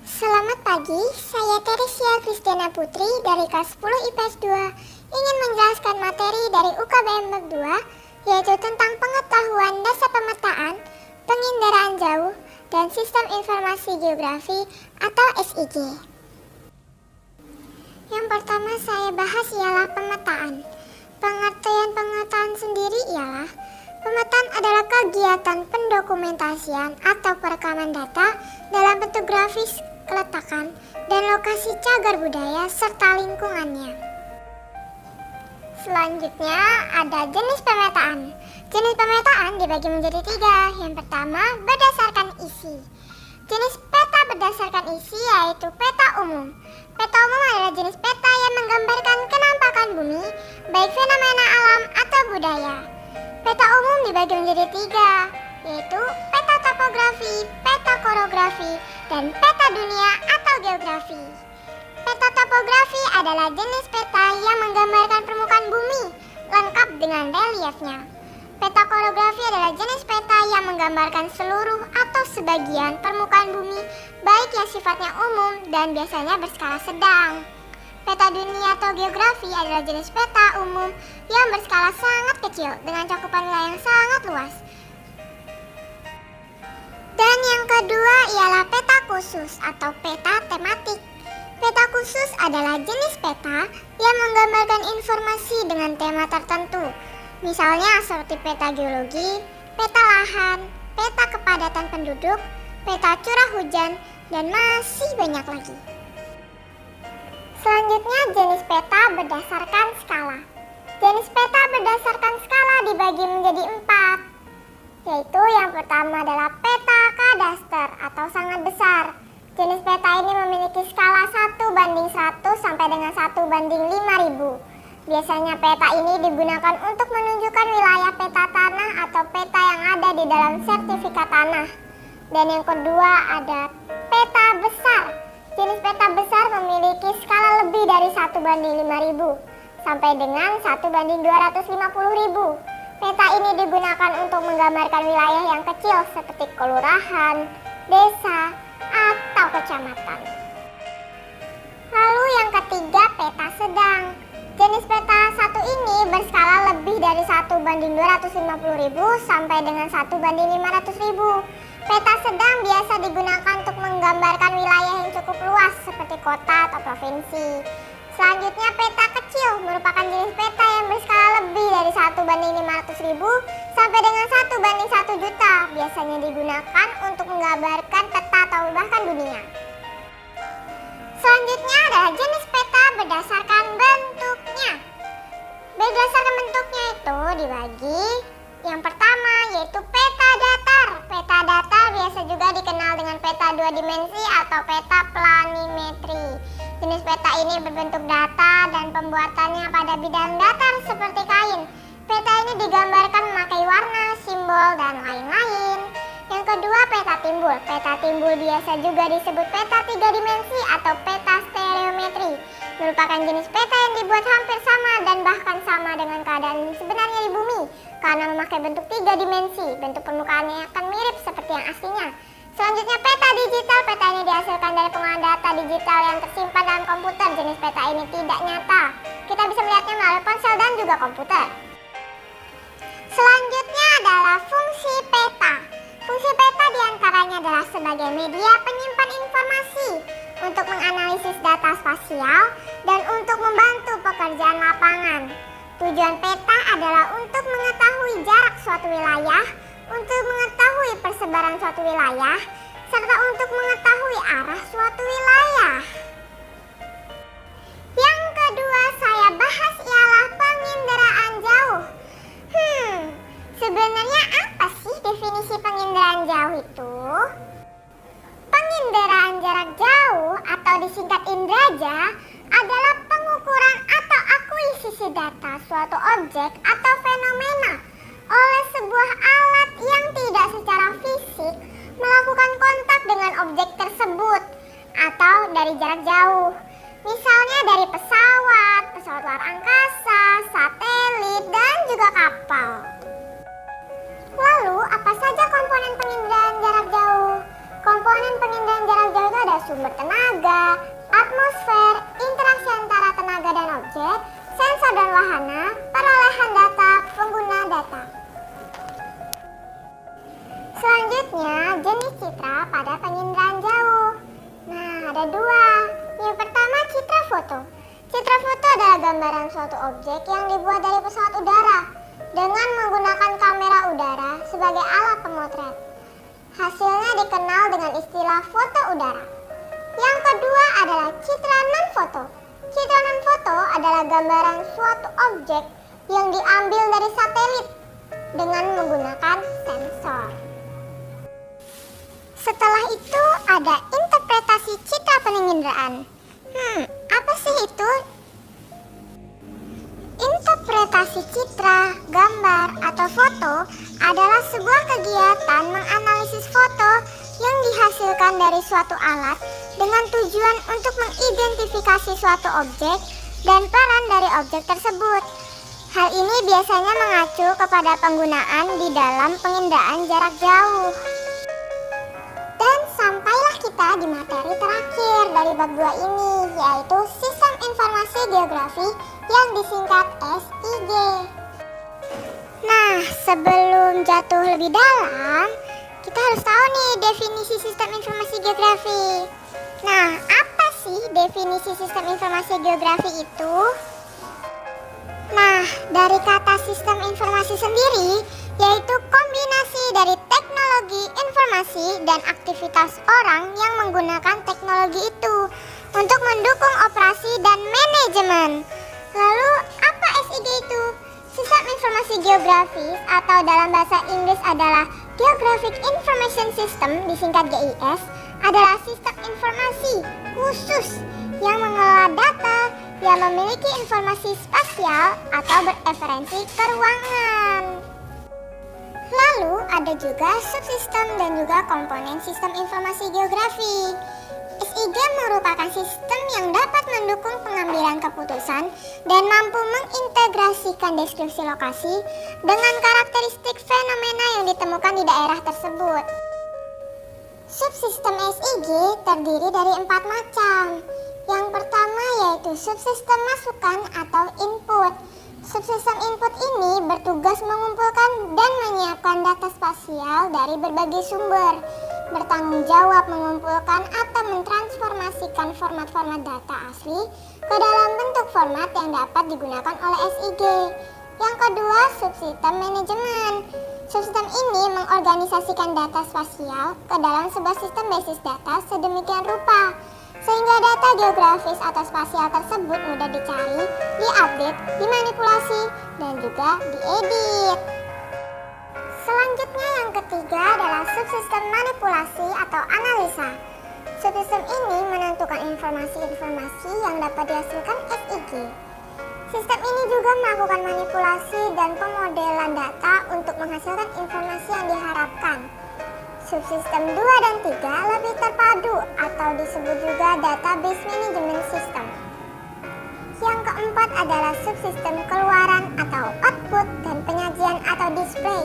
Selamat pagi, saya Teresia Kristiana Putri dari kelas 10 IPS 2 ingin menjelaskan materi dari UKBM Bab 2 yaitu tentang pengetahuan dasar pemetaan, penginderaan jauh, dan sistem informasi geografi atau SIG. Yang pertama saya bahas ialah pemetaan. Pengertian pemetaan sendiri ialah pemetaan adalah kegiatan pendokumentasian atau perekaman data dalam bentuk grafis, keletakan, dan lokasi cagar budaya serta lingkungannya. Selanjutnya ada jenis pemetaan. Jenis pemetaan dibagi menjadi 3. Yang pertama berdasarkan isi. Jenis peta berdasarkan isi yaitu peta umum. Peta umum adalah jenis peta yang menggambarkan kenampakan bumi, baik fenomena alam atau budaya. Peta umum dibagi menjadi 3, yaitu peta topografi, peta korografi, dan peta dunia atau geografi. Peta topografi adalah jenis peta yang menggambarkan permukaan bumi lengkap dengan reliefnya. Peta korografi adalah jenis peta yang menggambarkan seluruh atau sebagian permukaan bumi, baik yang sifatnya umum dan biasanya berskala sedang. Peta dunia atau geografi adalah jenis peta umum yang berskala sangat kecil dengan cakupan wilayah yang sangat luas. Dan yang kedua ialah peta khusus atau peta tematik. Peta khusus adalah jenis peta yang menggambarkan informasi dengan tema tertentu. Misalnya seperti peta geologi, peta lahan, peta kepadatan penduduk, peta curah hujan, dan masih banyak lagi. Selanjutnya jenis peta berdasarkan skala. Jenis peta berdasarkan skala dibagi menjadi 4, yaitu yang pertama adalah peta kadaster atau sangat besar. Jenis peta ini memiliki skala 1:100 sampai dengan 1:5000. Biasanya peta ini digunakan untuk menunjukkan wilayah peta tanah atau peta yang ada di dalam sertifikat tanah. Dan yang kedua ada peta besar. Jenis peta besar memiliki skala lebih dari 1:5000 sampai dengan 1:250.000. Peta ini digunakan untuk menggambarkan wilayah yang kecil seperti kelurahan, desa, atau kecamatan. Lalu yang ketiga peta sedang. Jenis peta satu ini berskala lebih dari 1:250.000 sampai dengan 1:500.000. Peta sedang biasa digunakan untuk menggambarkan wilayah yang cukup luas seperti kota atau provinsi. Selanjutnya peta kecil merupakan jenis peta yang berskala lebih dari 1:500.000 sampai dengan 1:1 juta. Biasanya digunakan untuk menggambarkan peta atau bahkan dunia. Selanjutnya adalah jenis peta berdasarkan bentuknya. Berdasarkan bentuknya itu dibagi. Yang pertama yaitu peta datar. Peta datar biasa juga dikenal dengan peta 2 dimensi atau peta planimetri. Jenis peta ini berbentuk data dan pembuatannya pada bidang datar seperti kain. Peta ini digambarkan memakai warna, simbol, dan lain-lain. Yang kedua peta timbul. Peta timbul biasa juga disebut peta 3 dimensi atau peta stereometri. Merupakan jenis peta yang dibuat hampir sama dan bahkan sama dengan keadaan sebenarnya di bumi. Karena memakai bentuk 3 dimensi, bentuk permukaannya akan mirip seperti yang aslinya. Selanjutnya peta digital. Peta ini dihasilkan dari pengolahan data digital yang tersimpan dalam komputer. Jenis peta ini tidak nyata. Kita bisa melihatnya melalui ponsel dan juga komputer. Selanjutnya adalah fungsi peta. Fungsi peta diantaranya adalah sebagai media penyimpan informasi untuk menganalisis data spasial dan untuk membantu pekerjaan lapangan. Tujuan peta adalah untuk mengetahui jarak suatu wilayah, untuk mengetahui persebaran suatu wilayah, serta untuk mengetahui arah suatu wilayah. Yang kedua saya bahas ialah penginderaan jauh. Sebenarnya apa sih definisi penginderaan jauh itu? Penginderaan jarak jauh atau disingkat INDRAJA adalah pengukuran atau akuisisi data suatu objek atau fenomena oleh sebuah alat yang tidak secara fisik melakukan kontak dengan objek tersebut atau dari jarak jauh. Misalnya dari pesawat luar angkasa, satelit, dan juga kapal. Lalu apa saja komponen penginderaan jarak jauh? Komponen penginderaan jarak jauh itu ada sumber tenaga, atmosfer, interaksi antara tenaga dan objek, sensor dan wahana, perolehan data, pengguna data. Selanjutnya, jenis citra pada penginderaan jauh. Nah, ada dua. Yang pertama, citra foto. Citra foto adalah gambaran suatu objek yang dibuat dari pesawat udara dengan menggunakan kamera udara sebagai alat pemotret. Hasilnya dikenal dengan istilah foto udara. Yang kedua adalah citra non-foto. Citra non-foto adalah gambaran suatu objek yang diambil dari satelit dengan menggunakan sensor. Setelah itu ada interpretasi citra penginderaan. Apa sih itu? Interpretasi citra, gambar, atau foto adalah sebuah kegiatan menganalisis foto yang dihasilkan dari suatu alat dengan tujuan untuk mengidentifikasi suatu objek dan peran dari objek tersebut. Hal ini biasanya mengacu kepada penggunaan di dalam penginderaan jarak jauh. Dan sampailah kita di materi terakhir dari bab 2 ini, yaitu Sistem Informasi Geografi yang disingkat SIG. Nah, sebelum jatuh lebih dalam, kita harus tahu nih definisi Sistem Informasi Geografi. Nah, apa sih definisi Sistem Informasi Geografi itu? Nah, dari kata sistem informasi sendiri, yaitu kombinasi dari teknologi informasi dan aktivitas orang yang menggunakan teknologi itu untuk mendukung operasi dan manajemen. Lalu, apa SIG itu? Sistem Informasi Geografis atau dalam bahasa Inggris adalah Geographic Information System, disingkat GIS, adalah sistem informasi khusus yang mengelola data yang memiliki informasi spasial atau bereferensi ke ruangan. Lalu ada juga subsistem dan juga komponen sistem informasi geografi. SIG merupakan sistem yang dapat mendukung pengambilan keputusan dan mampu mengintegrasikan deskripsi lokasi dengan karakteristik fenomena yang ditemukan di daerah tersebut. Subsistem SIG terdiri dari 4 macam. Yang pertama yaitu subsistem masukan atau input. Subsistem input ini bertugas mengumpulkan dan menyiapkan data spasial dari berbagai sumber, bertanggung jawab mengumpulkan atau mentransformasikan format-format data asli ke dalam bentuk format yang dapat digunakan oleh SIG. Yang kedua, subsistem manajemen. Subsistem ini mengorganisasikan data spasial ke dalam sebuah sistem basis data sedemikian rupa sehingga data geografis atau spasial tersebut mudah dicari, diupdate, dimanipulasi, dan juga diedit. Selanjutnya yang ketiga adalah subsistem manipulasi atau analisa. Subsistem ini menentukan informasi-informasi yang dapat dihasilkan SIG. Sistem ini juga melakukan manipulasi dan pemodelan data untuk menghasilkan informasi yang diharapkan. Subsistem 2 dan 3 lebih terpadu atau disebut juga database management system. Yang keempat adalah subsistem keluaran atau output dan penyajian atau display.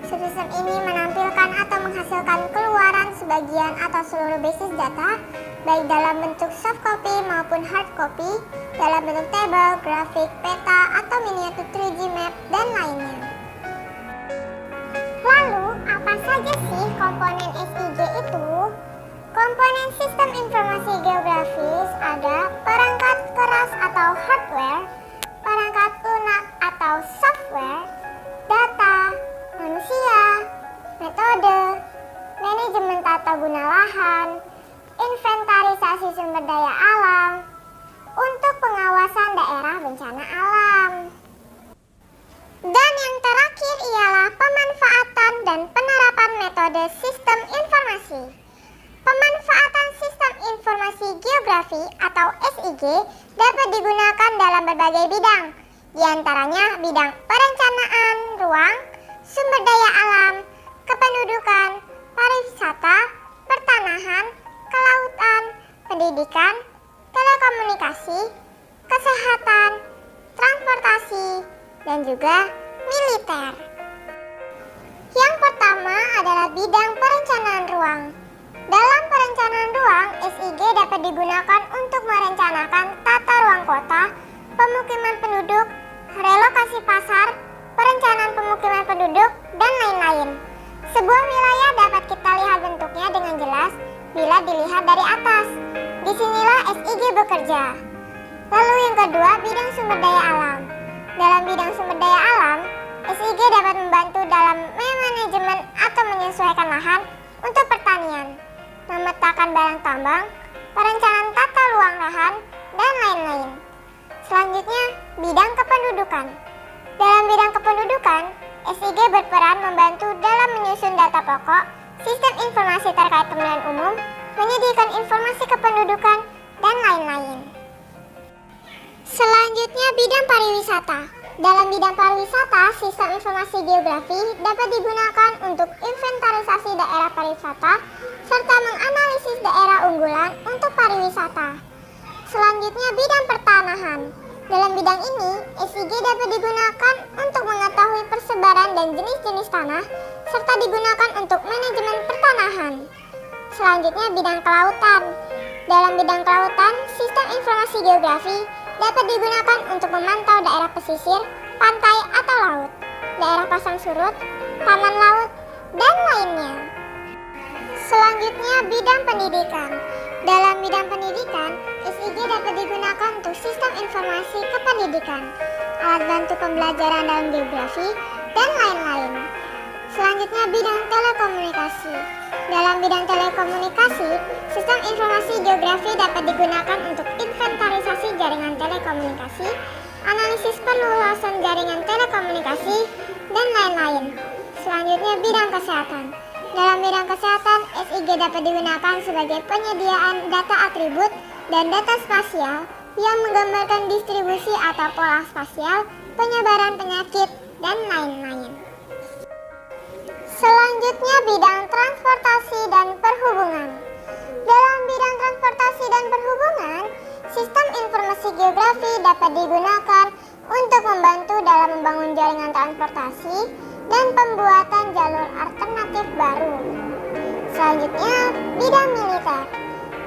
Subsistem ini menampilkan atau menghasilkan keluaran sebagian atau seluruh basis data, baik dalam bentuk soft copy maupun hard copy, dalam bentuk tabel, grafik, peta, atau miniatur 3D map, dan lainnya. Lalu, apa saja sih komponen SIG itu? Komponen sistem informasi geografis ada perangkat keras atau hardware, perangkat lunak atau software, data, manusia, metode, manajemen tata guna lahan, inventarisasi sumber daya alam, untuk pengawasan daerah bencana alam. Dan yang terakhir ialah pemanfaatan dan penerapan metode sistem informasi. Pemanfaatan sistem informasi geografi atau SIG dapat digunakan dalam berbagai bidang, di antaranya bidang perencanaan ruang, sumber daya alam, kependudukan, pariwisata, pertanahan, kelautan, pendidikan, telekomunikasi, kesehatan, transportasi, dan juga militer. Yang pertama adalah bidang perencanaan ruang. Dalam perencanaan ruang, SIG dapat digunakan untuk merencanakan tata ruang kota, pemukiman penduduk, relokasi pasar, perencanaan pemukiman penduduk, dan lain-lain. Sebuah wilayah dapat kita lihat bentuknya dengan jelas bila dilihat dari atas. Disinilah SIG bekerja. Lalu yang kedua, bidang sumber daya alam. Dalam bidang sumber daya alam, SIG dapat membantu dalam manajemen atau menyesuaikan lahan untuk pertanian, memetakan barang tambang, perencanaan tata ruang lahan, dan lain-lain. Selanjutnya, bidang kependudukan. Dalam bidang kependudukan, SIG berperan membantu dalam menyusun data pokok, sistem informasi terkait pemilihan umum, menyediakan informasi kependudukan, dan lain-lain. Selanjutnya, bidang pariwisata. Dalam bidang pariwisata, sistem informasi geografi dapat digunakan untuk inventarisasi daerah pariwisata serta menganalisis daerah unggulan untuk pariwisata. Selanjutnya, bidang pertanahan. Dalam bidang ini, SIG dapat digunakan untuk mengetahui persebaran dan jenis-jenis tanah serta digunakan untuk manajemen pertanahan. Selanjutnya, bidang kelautan. Dalam bidang kelautan, sistem informasi geografi dapat digunakan untuk memantau daerah pesisir, pantai atau laut, daerah pasang surut, taman laut, dan lainnya. Selanjutnya, bidang pendidikan. Dalam bidang pendidikan, SIG dapat digunakan untuk sistem informasi kependidikan, alat bantu pembelajaran dalam geografi, dan lain-lain. Selanjutnya, bidang telekomunikasi. Dalam bidang telekomunikasi, sistem informasi geografi dapat digunakan untuk inventarisasi jaringan telekomunikasi, analisis perluasan jaringan telekomunikasi, dan lain-lain. Selanjutnya, bidang kesehatan. Dalam bidang kesehatan, SIG dapat digunakan sebagai penyediaan data atribut dan data spasial yang menggambarkan distribusi atau pola spasial, penyebaran penyakit, dan lain-lain. Selanjutnya, bidang transportasi dan perhubungan. Dalam bidang transportasi dan perhubungan, sistem informasi geografi dapat digunakan untuk membantu dalam membangun jaringan transportasi dan pembuatan jalur alternatif baru. Selanjutnya, bidang militer.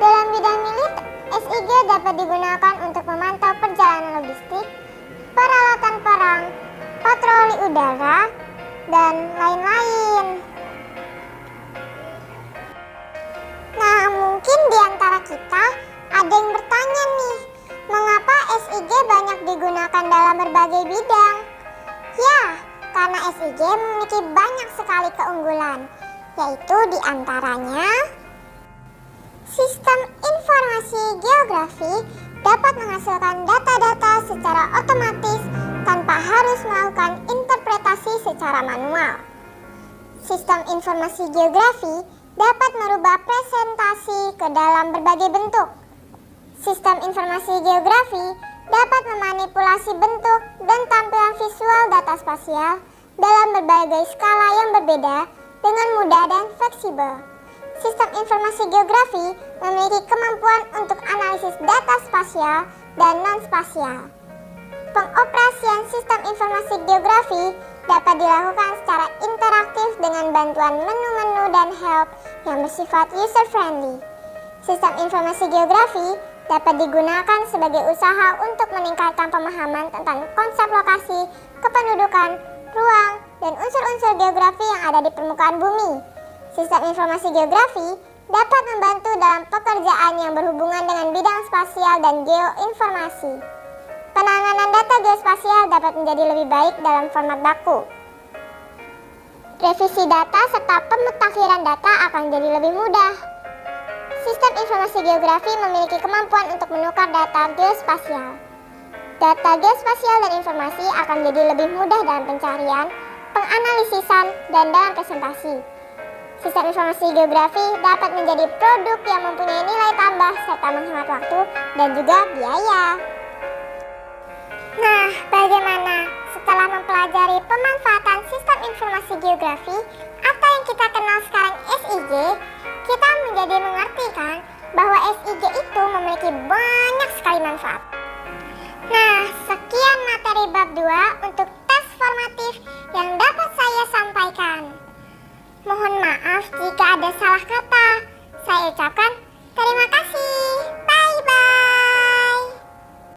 Dalam bidang militer, SIG dapat digunakan untuk memantau perjalanan logistik, peralatan perang, patroli udara, dan lain-lain. Nah, mungkin di antara kita ada yang bertanya nih, mengapa SIG banyak digunakan dalam berbagai bidang? Ya, karena SIG memiliki banyak sekali keunggulan, yaitu diantaranya sistem informasi geografi dapat menghasilkan data-data secara otomatis tanpa harus melakukan interpretasi secara manual. Sistem informasi geografi dapat merubah presentasi ke dalam berbagai bentuk. Sistem informasi geografi dapat memanipulasi bentuk dan tampilan visual data spasial dalam berbagai skala yang berbeda dengan mudah dan fleksibel. Sistem informasi geografi memiliki kemampuan untuk analisis data spasial dan non-spasial. Pengoperasian sistem informasi geografi dapat dilakukan secara interaktif dengan bantuan menu-menu dan help yang bersifat user-friendly. Sistem informasi geografi dapat digunakan sebagai usaha untuk meningkatkan pemahaman tentang konsep lokasi, kependudukan, ruang, dan unsur-unsur geografi yang ada di permukaan bumi. Sistem informasi geografi dapat membantu dalam pekerjaan yang berhubungan dengan bidang spasial dan geoinformasi. Penanganan data geospasial dapat menjadi lebih baik dalam format baku. Revisi data serta pemutakhiran data akan jadi lebih mudah. Sistem informasi geografi memiliki kemampuan untuk menukar data geospasial. Data geospasial dan informasi akan jadi lebih mudah dalam pencarian, penganalisisan, dan dalam presentasi. Sistem informasi geografi dapat menjadi produk yang mempunyai nilai tambah serta menghemat waktu dan juga biaya. Nah, bagaimana setelah mempelajari pemanfaatan sistem informasi geografi atau yang kita kenal sekarang SIG, kita menjadi mengerti kan bahwa SIG itu memiliki banyak sekali manfaat. Nah, sekian materi bab 2 untuk tes formatif yang dapat saya sampaikan. Mohon maaf jika ada salah